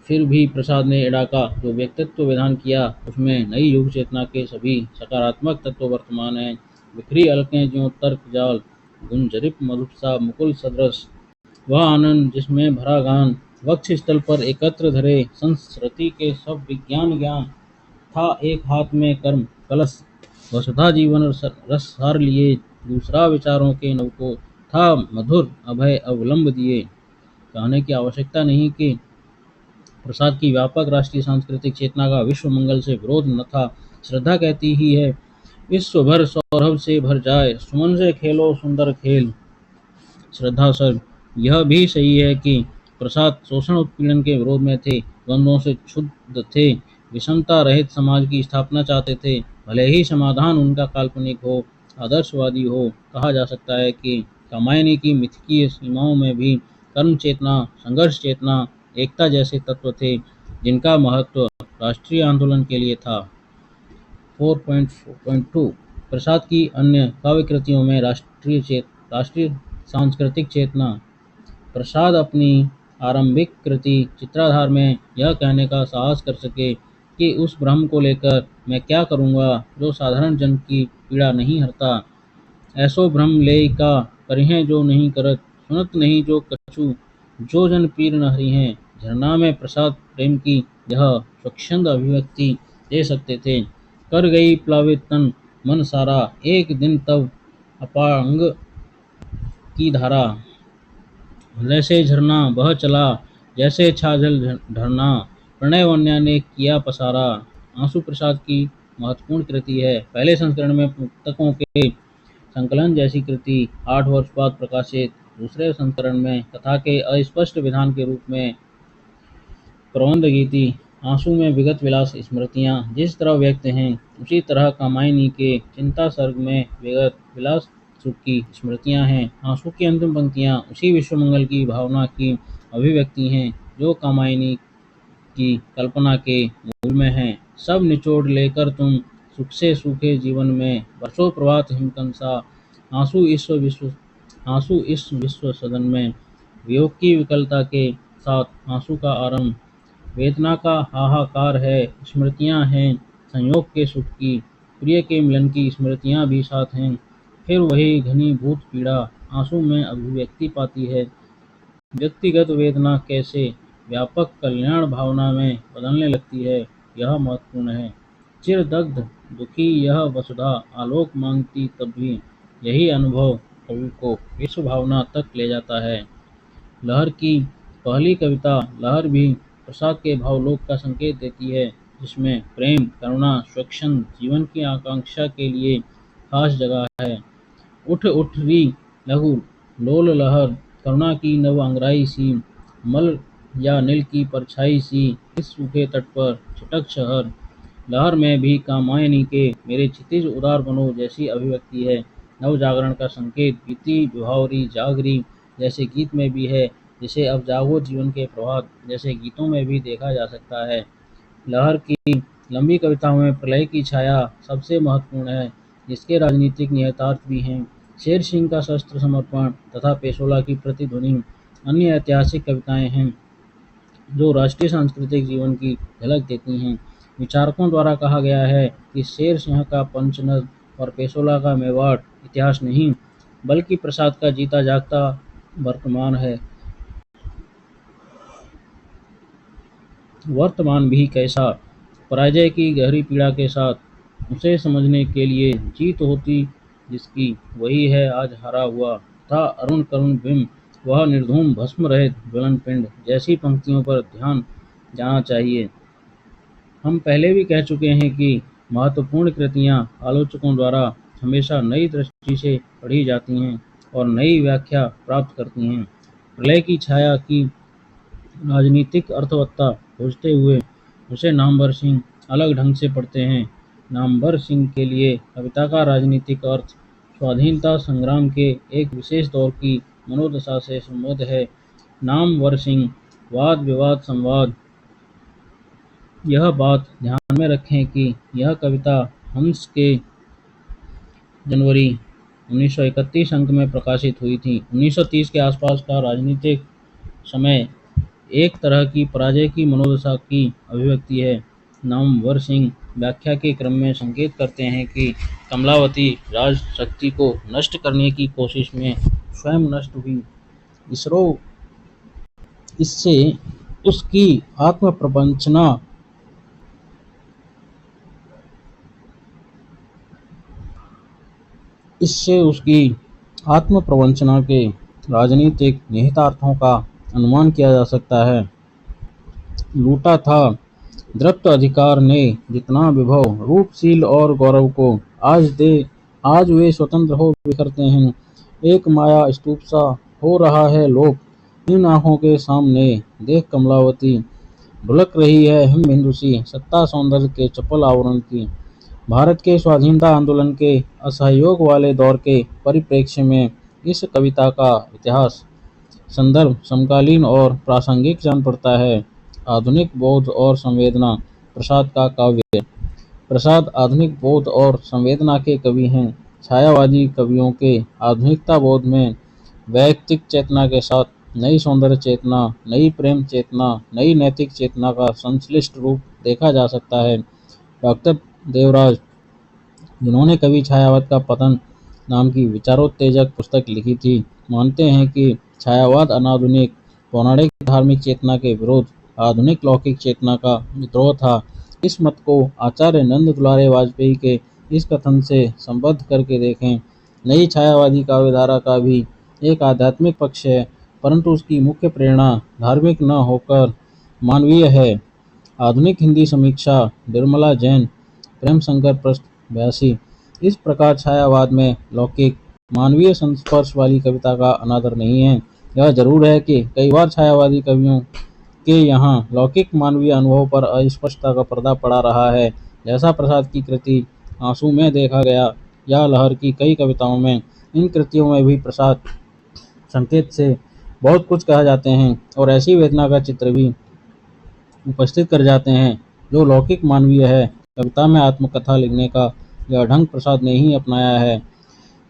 फिर भी प्रसाद ने इड़ा का जो व्यक्तित्व विधान किया, उसमें नई युग चेतना के सभी सकारात्मक तत्व वर्तमान हैं। बिखरी अलकें ज्यों तर्क जाल, गुंजरिप मधुसा मुकुल सदृश, वह आनंद जिसमें भरा गान, वक्ष स्थल पर एकत्र धरे संस्कृति के सब विज्ञान ज्ञान, था एक हाथ में कर्म कलश, वसुधा जीवन रस सार लिए, दूसरा विचारों के नव को, था मधुर अभय अवलंब दिए। कहने की आवश्यकता नहीं कि प्रसाद की व्यापक राष्ट्रीय सांस्कृतिक चेतना का विश्व मंगल से विरोध न था। श्रद्धा कहती ही है, विश्व भर सौरभ से भर जाए, सुमन से खेलो सुंदर खेल। श्रद्धा सर यह भी सही है कि प्रसाद शोषण उत्पीड़न के विरोध में थे, द्वंद्वों से क्षुब्ध थे, विषमता रहित समाज की स्थापना चाहते थे। भले ही समाधान उनका काल्पनिक हो, आदर्शवादी हो, कहा जा सकता है कि रामायणी की मिथकीय सीमाओं में भी कर्म चेतना, संघर्ष चेतना, एकता जैसे तत्व थे जिनका महत्व राष्ट्रीय आंदोलन के लिए था। 4.2 प्रसाद की अन्य काव्य कृतियों में राष्ट्रीय सांस्कृतिक चेतना। प्रसाद अपनी आरंभिक कृति चित्राधार में यह कहने का साहस कर सके कि उस भ्रम को लेकर मैं क्या करूँगा जो साधारण जन की पीड़ा नहीं हरता। ऐसो भ्रम लेइका करिहें जो नहीं करत, सुनत नहीं जो कछु, जो जन पीर न हरिहें। झरना में प्रसाद प्रेम की यह स्वच्छंद अभिव्यक्ति दे सकते थे। कर गई प्लावित तन मन सारा, एक दिन तब अपांग की धारा। जैसे झरना बह चला, जैसे छाजल ढरना, प्रणय वन्या ने किया पसारा। आंसू प्रसाद की महत्वपूर्ण कृति है। पहले संस्करण में पुस्तकों के संकलन जैसी कृति 8 वर्ष बाद प्रकाशित, दूसरे संस्करण में कथा के अस्पष्ट विधान के रूप में प्रबंध गीति। आंसू में विगत विलास स्मृतियाँ जिस तरह व्यक्त हैं, उसी तरह कामायनी के चिंता सर्ग में विगत विलास सुख की स्मृतियाँ हैं। आंसू की अंतिम पंक्तियाँ उसी विश्वमंगल की भावना की अभिव्यक्ति हैं जो कामायनी की कल्पना के मूल में है। सब निचोड़ लेकर तुम सुख से सूखे जीवन में, बरसों प्रभात हिमकंसा। आंसू इस विश्व सदन में, वियोग की विकलता के साथ आंसू का आरंभ, वेदना का हाहाकार है। स्मृतियाँ हैं संयोग के सुख की, प्रिय के मिलन की स्मृतियाँ भी साथ हैं। फिर वही घनीभूत पीड़ा आंसू में अभिव्यक्ति पाती है। व्यक्तिगत वेदना कैसे व्यापक कल्याण भावना में बदलने लगती है, यह महत्वपूर्ण है। चिरदग्ध दुखी यह वसुधा आलोक मांगती तब भी, यही अनुभव कवि को विश्व भावना तक ले जाता है। लहर की पहली कविता लहर भी प्रसाद के भावलोक का संकेत देती है, जिसमें प्रेम, करुणा, स्वच्छंद जीवन की आकांक्षा के लिए खास जगह है। उठ उठ री लघु लोल लहर, करुणा की नव अंगराई सी, मल या नील की परछाई सी, इस सूखे तट पर छिटक शहर। लहर में भी कामायनी के मेरे क्षितिज उदार बनो जैसी अभिव्यक्ति है। नव जागरण का संकेत बीती विभावरी जागरी जैसे गीत में भी है, जिसे अब जागो जीवन के प्रभात जैसे गीतों में भी देखा जा सकता है। लहर की लंबी कविताओं में प्रलय की छाया सबसे महत्वपूर्ण है, जिसके राजनीतिक निहितार्थ भी हैं। शेर सिंह का शस्त्र समर्पण तथा पेशोला की प्रतिध्वनि अन्य ऐतिहासिक कविताएं हैं जो राष्ट्रीय सांस्कृतिक जीवन की झलक देती हैं। विचारकों द्वारा कहा गया है कि शेर सिंह का पंचनद और पेशोला का मेवाड़ इतिहास नहीं, बल्कि प्रसाद का जीता जागता वर्तमान है। वर्तमान भी कैसा, पराजय की गहरी पीड़ा के साथ उसे समझने के लिए जीत होती जिसकी, वही है आज हारा हुआ। था अरुण करुण बिंब, वह निर्धूम भस्म रहित ज्वलन पिंड जैसी पंक्तियों पर ध्यान जाना चाहिए। हम पहले भी कह चुके हैं कि महत्वपूर्ण कृतियाँ आलोचकों द्वारा हमेशा नई दृष्टि से पढ़ी जाती हैं और नई व्याख्या प्राप्त करती हैं। प्रलय की छाया की राजनीतिक अर्थवत्ता खोजते हुए उसे नामवर सिंह अलग ढंग से पढ़ते हैं। नामवर सिंह के लिए कविता का राजनीतिक अर्थ स्वाधीनता संग्राम के एक विशेष दौर की मनोदशा से संबद्ध है। नामवर सिंह वाद विवाद संवाद। यह बात ध्यान में रखें कि यह कविता हंस के जनवरी 1931 अंक में प्रकाशित हुई थी। 1930 के आसपास का राजनीतिक समय एक तरह की पराजय की मनोदशा की अभिव्यक्ति है। नामवर सिंह व्याख्या के क्रम में संकेत करते हैं कि कमलावती राजशक्ति को नष्ट करने की कोशिश में स्वयं नष्ट हुई। इससे उसकी आत्मप्रवंचना इससे उसकी आत्मप्रवंचना के राजनीतिक निहितार्थों का अनुमान किया जा सकता है। लूटा था दृप्त अधिकार ने जितना विभव, रूपशील और गौरव को आज वे स्वतंत्र हो बिखरते हैं। एक माया स्तूप सा हो रहा है लोक, इन आंखों के सामने देख कमलावती ढुलक रही है हिम बिंदु सी सत्ता सौंदर्य के चपल आवरण की। भारत के स्वाधीनता आंदोलन के असहयोग वाले दौर के परिप्रेक्ष्य में इस कविता का इतिहास संदर्भ समकालीन और प्रासंगिक जान पड़ता है। आधुनिक बोध और संवेदना प्रसाद का काव्य। प्रसाद आधुनिक बोध और संवेदना के कवि हैं। छायावादी कवियों के आधुनिकता बोध में वैयक्तिक चेतना के साथ नई सौंदर्य चेतना, नई प्रेम चेतना, नई नैतिक चेतना का संश्लिष्ट रूप देखा जा सकता है। डॉक्टर देवराज, जिन्होंने कवि छायावाद का पतन नाम की विचारोत्तेजक पुस्तक लिखी थी, मानते हैं कि छायावाद अनाधुनिक पौराणिक धार्मिक चेतना के विरुद्ध आधुनिक लौकिक चेतना का विद्रोह था। इस मत को आचार्य नंद दुलारे वाजपेयी के इस कथन से संबद्ध करके देखें। नई छायावादी काव्यधारा का भी एक आध्यात्मिक पक्ष है, परंतु उसकी मुख्य प्रेरणा धार्मिक न होकर मानवीय है। आधुनिक हिंदी समीक्षा निर्मला जैन, प्रेम शंकर पृष्ठ 82। इस प्रकार छायावाद में लौकिक मानवीय संस्पर्श वाली कविता का अनादर नहीं है। यह जरूर है कि कई बार छायावादी कवियों के यहाँ लौकिक मानवीय अनुभव पर अस्पष्टता का पर्दा पड़ा रहा है, जैसा प्रसाद की कृति आंसू में देखा गया या लहर की कई कविताओं में। इन कृतियों में भी प्रसाद संकेत से बहुत कुछ कहा जाते हैं और ऐसी वेदना का चित्र भी उपस्थित कर जाते हैं जो लौकिक मानवीय है। कविता में आत्मकथा लिखने का यह ढंग प्रसाद ने ही अपनाया है।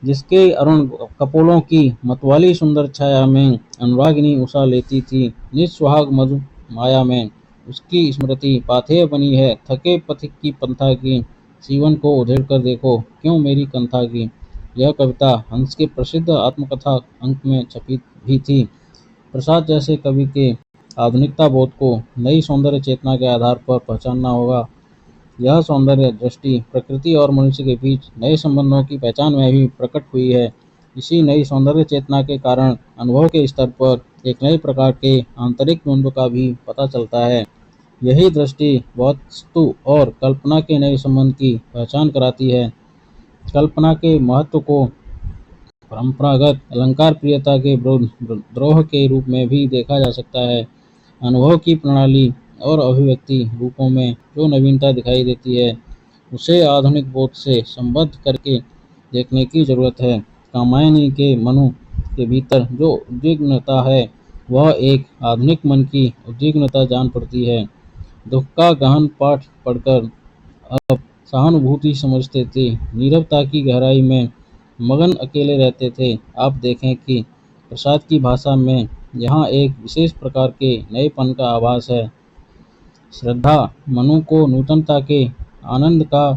जिसके अरुण कपोलों की मतवाली सुंदर छाया में अनुरागिनी उषा लेती थी, निज सुहाग मधु माया में उसकी स्मृति पाथेय बनी है। थके पथिक की पंथा की, सीवन को उधेड़ कर देखो क्यों मेरी कंथा की। यह कविता हंस के प्रसिद्ध आत्मकथा अंक में छपी भी थी। प्रसाद जैसे कवि के आधुनिकता बोध को नई सौंदर्य चेतना के आधार पर पहचानना होगा। यह सौंदर्य दृष्टि प्रकृति और मनुष्य के बीच नए संबंधों की पहचान में भी प्रकट हुई है। इसी नई सौंदर्य चेतना के कारण अनुभव के स्तर पर एक नए प्रकार के आंतरिक द्वंद्व का भी पता चलता है। यही दृष्टि वस्तु और कल्पना के नए संबंध की पहचान कराती है। कल्पना के महत्व को परंपरागत अलंकार प्रियता के विरुद्ध द्रोह के रूप में भी देखा जा सकता है। अनुभव की प्रणाली और अभिव्यक्ति रूपों में जो नवीनता दिखाई देती है, उसे आधुनिक बोध से संबद्ध करके देखने की जरूरत है। कामायनी के मनु के भीतर जो उद्विग्नता है, वह एक आधुनिक मन की उद्विग्नता जान पड़ती है। दुख का गहन पाठ पढ़कर अब सहानुभूति समझते थे, नीरवता की गहराई में मगन अकेले रहते थे। आप देखें कि प्रसाद की भाषा में यहाँ एक विशेष प्रकार के नएपन का आभास है। श्रद्धा मनु को नूतनता के आनंद का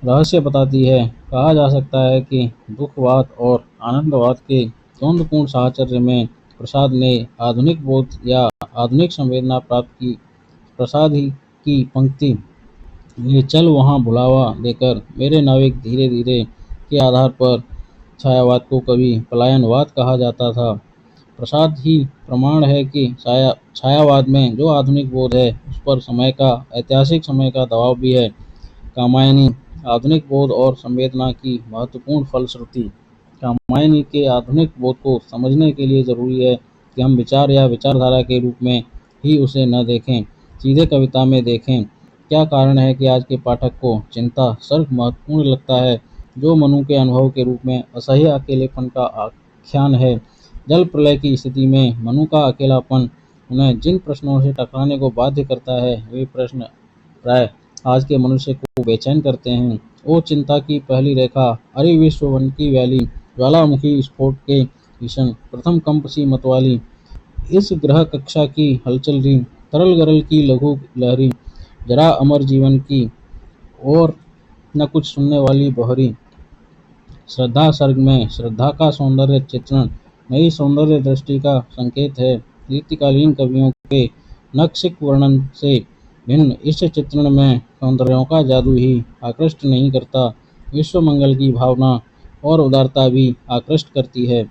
रहस्य बताती है। कहा जा सकता है कि दुखवाद और आनंदवाद के द्वंद्वपूर्ण साहचर्य में प्रसाद ने आधुनिक बोध या आधुनिक संवेदना प्राप्त की। प्रसाद ही की पंक्ति ये चल वहाँ बुलावा देकर मेरे नाविक धीरे धीरे के आधार पर छायावाद को कभी पलायनवाद कहा जाता था। प्रसाद ही प्रमाण है कि छायावाद में जो आधुनिक बोध है, उस पर समय का ऐतिहासिक समय का दबाव भी है। कामायनी आधुनिक बोध और संवेदना की महत्वपूर्ण फलश्रुति। कामायनी के आधुनिक बोध को समझने के लिए जरूरी है कि हम विचार या विचारधारा के रूप में ही उसे न देखें, सीधे कविता में देखें। क्या कारण है कि आज के पाठक को चिंता सर्व महत्वपूर्ण लगता है, जो मनु के अनुभव के रूप में असह्य अकेलेपन का आख्यान है। जल प्रलय की स्थिति में मनु का अकेलापन उन्हें जिन प्रश्नों से टकराने को बाध्य करता है, वे प्रश्न प्राय आज के मनुष्य को बेचैन करते हैं। ओ चिंता की पहली रेखा, अरे विश्व वन की वैली, ज्वालामुखी स्फोट के भीषण प्रथम कंप सी मतवाली, इस ग्रह कक्षा की हलचल री, तरल गरल की लघु लहरी, जरा अमर जीवन की और न कुछ सुनने वाली बहरी। श्रद्धा सर्ग में श्रद्धा का सौंदर्य चित्रण नई सौंदर्य दृष्टि का संकेत है। रीतिकालीन कवियों के नक्शिक वर्णन से भिन्न इस चित्रण में सौंदर्यों का जादू ही आकृष्ट नहीं करता, विश्व मंगल की भावना और उदारता भी आकृष्ट करती है।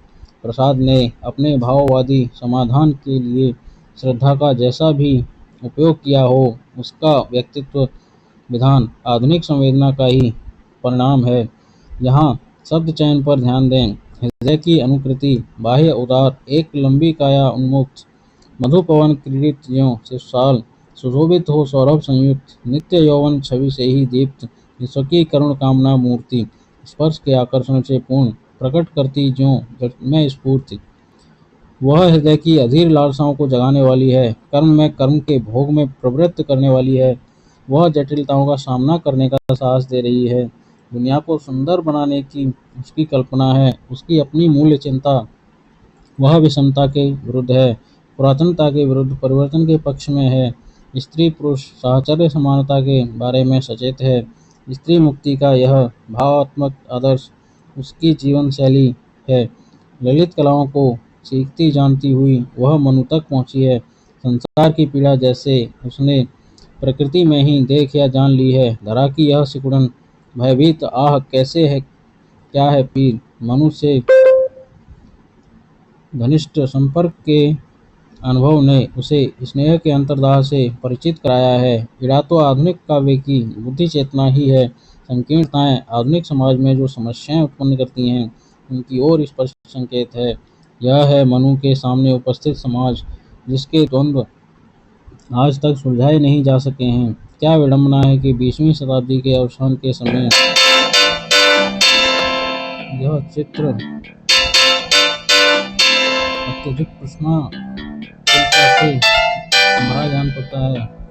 प्रसाद ने अपने भाववादी समाधान के लिए श्रद्धा का जैसा भी उपयोग किया हो, उसका व्यक्तित्व विधान आधुनिक संवेदना का ही परिणाम है। यहाँ शब्द चयन पर ध्यान दें। हृदय की अनुकृति बाह्य उदार, एक लंबी काया उन्मुक्त, मधुपवन क्रीडित ज्यों शिवशाल, सुशोभित हो सौरभ संयुक्त, नित्य यौवन छवि से ही दीप्त, विश्व की करुण कामना मूर्ति, स्पर्श के आकर्षण से पूर्ण, प्रकट करती ज्यों जट में स्फूर्ति। वह हृदय की अधीर लालसाओं को जगाने वाली है, कर्म में कर्म के भोग में प्रवृत्त करने वाली है। वह जटिलताओं का सामना करने का साहस दे रही है। दुनिया को सुंदर बनाने की उसकी कल्पना है, उसकी अपनी मूल्य चिंता। वह विषमता के विरुद्ध है, पुरातनता के विरुद्ध परिवर्तन के पक्ष में है। स्त्री पुरुष साहचर्य समानता के बारे में सचेत है। स्त्री मुक्ति का यह भावात्मक आदर्श उसकी जीवन शैली है। ललित कलाओं को सीखती जानती हुई वह मनु तक पहुंची है। संसार की पीड़ा जैसे उसने प्रकृति में ही देख या जान ली है। धरा की यह सिकुड़न, भयभीत आह कैसे है, क्या है पीर। मनुष्य से घनिष्ठ संपर्क के अनुभव ने उसे स्नेह के अंतर्दाह से परिचित कराया है। पीड़ा तो आधुनिक काव्य की बुद्धि चेतना ही है। संकीर्णताएं आधुनिक समाज में जो समस्याएं उत्पन्न करती हैं, उनकी ओर स्पष्ट संकेत है। यह है मनु के सामने उपस्थित समाज, जिसके द्वंद्व आज तक सुलझाए नहीं जा सके हैं। क्या विडंबना है कि 20वीं शताब्दी के अवसान के समय यह चित्र अत्यधिक प्रश्नों से भरा जान पड़ता है।